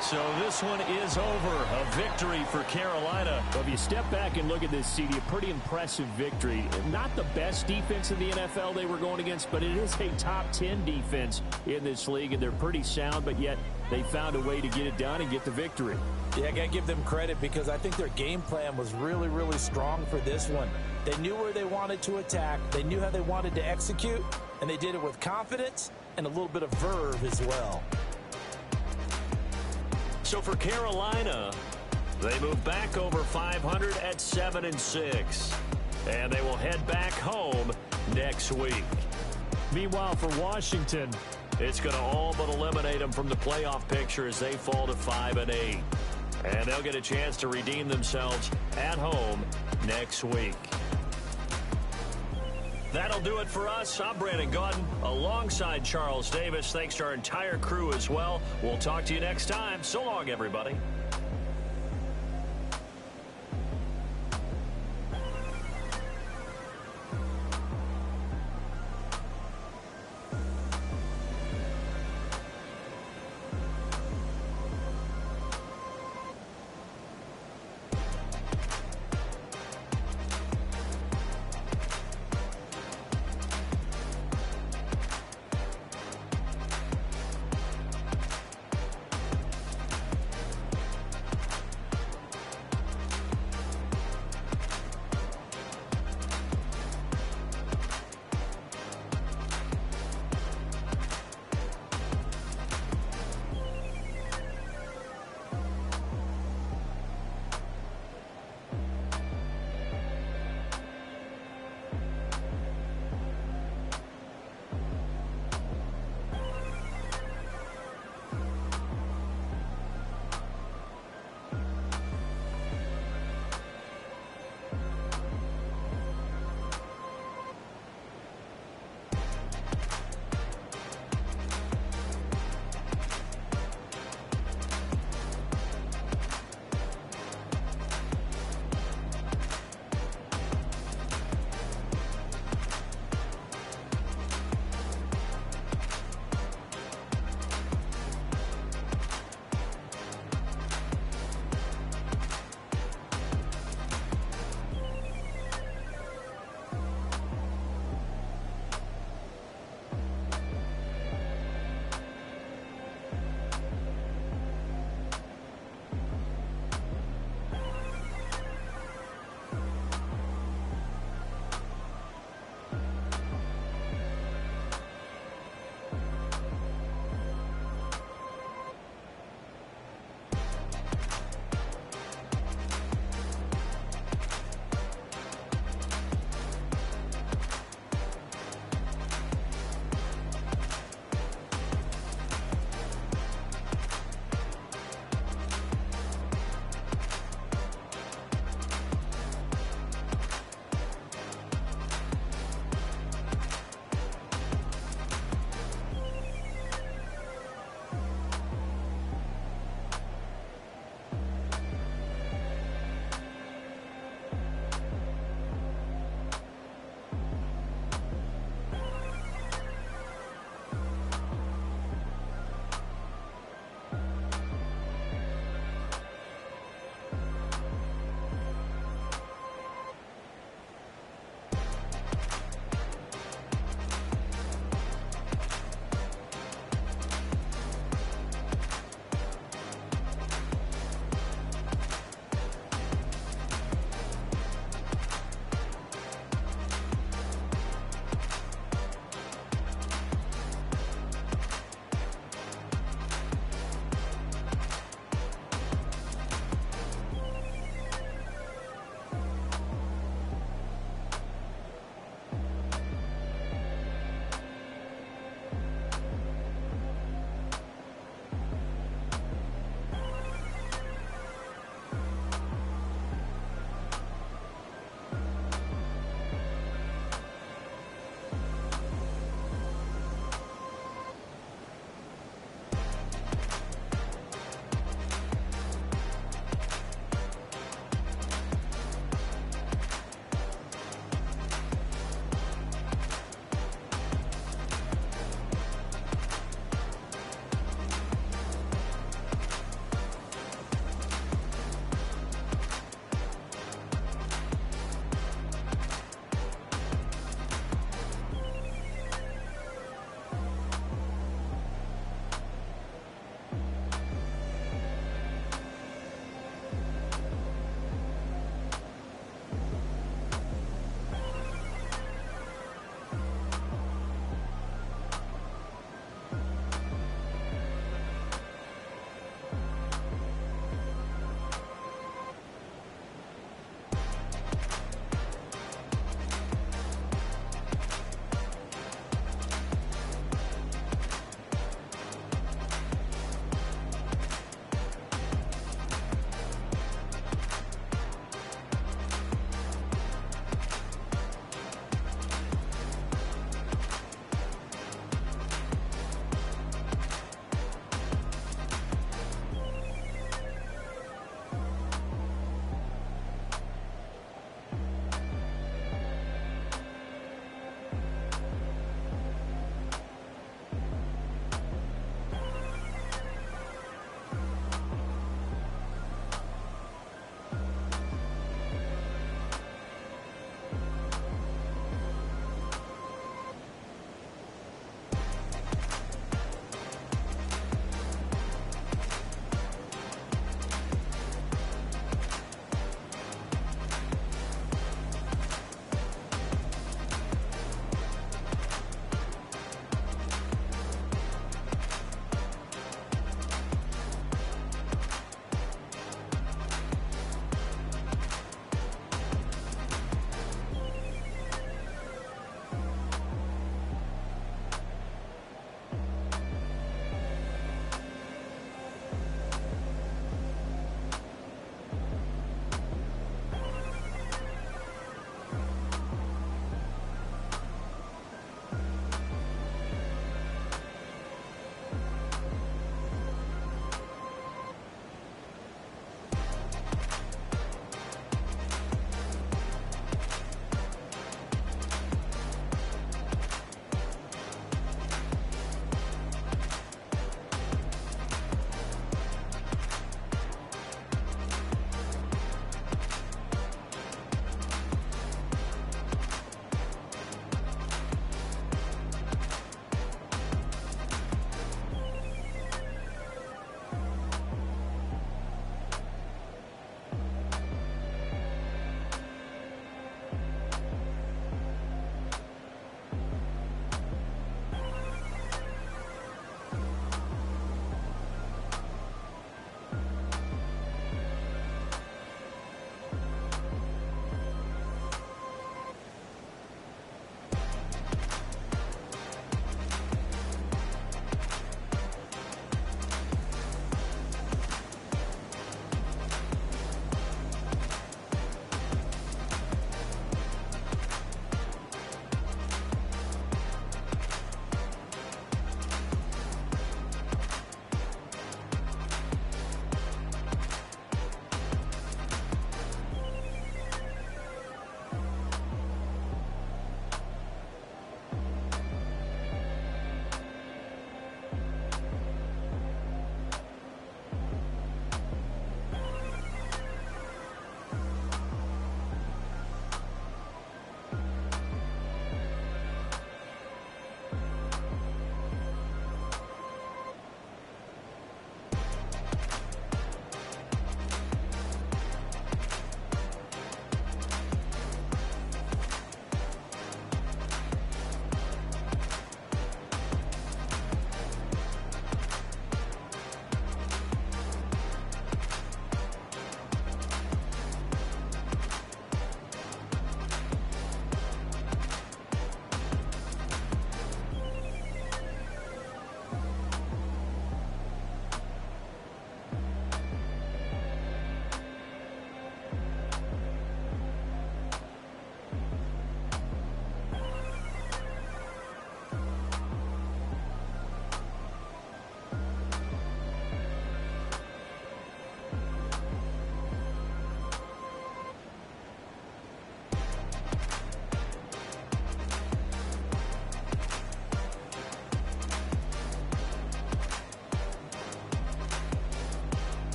So this one is over. A victory for Carolina. Well, if you step back and look at this, CD, a pretty impressive victory. Not the best defense in the NFL they were going against, but it is a top 10 defense in this league, and they're pretty sound, but yet they found a way to get it done and get the victory. Yeah, I got to give them credit because I think their game plan was really, really strong for this one. They knew where they wanted to attack. They knew how they wanted to execute, and they did it with confidence and a little bit of verve as well. So for Carolina, they move back over 500 at 7-6. And they will head back home next week. Meanwhile, for Washington, it's going to all but eliminate them from the playoff picture as they fall to 5-8. And they'll get a chance to redeem themselves at home next week. That'll do it for us. I'm Brandon Gaudin alongside Charles Davis. Thanks to our entire crew as well. We'll talk to you next time. So long, everybody.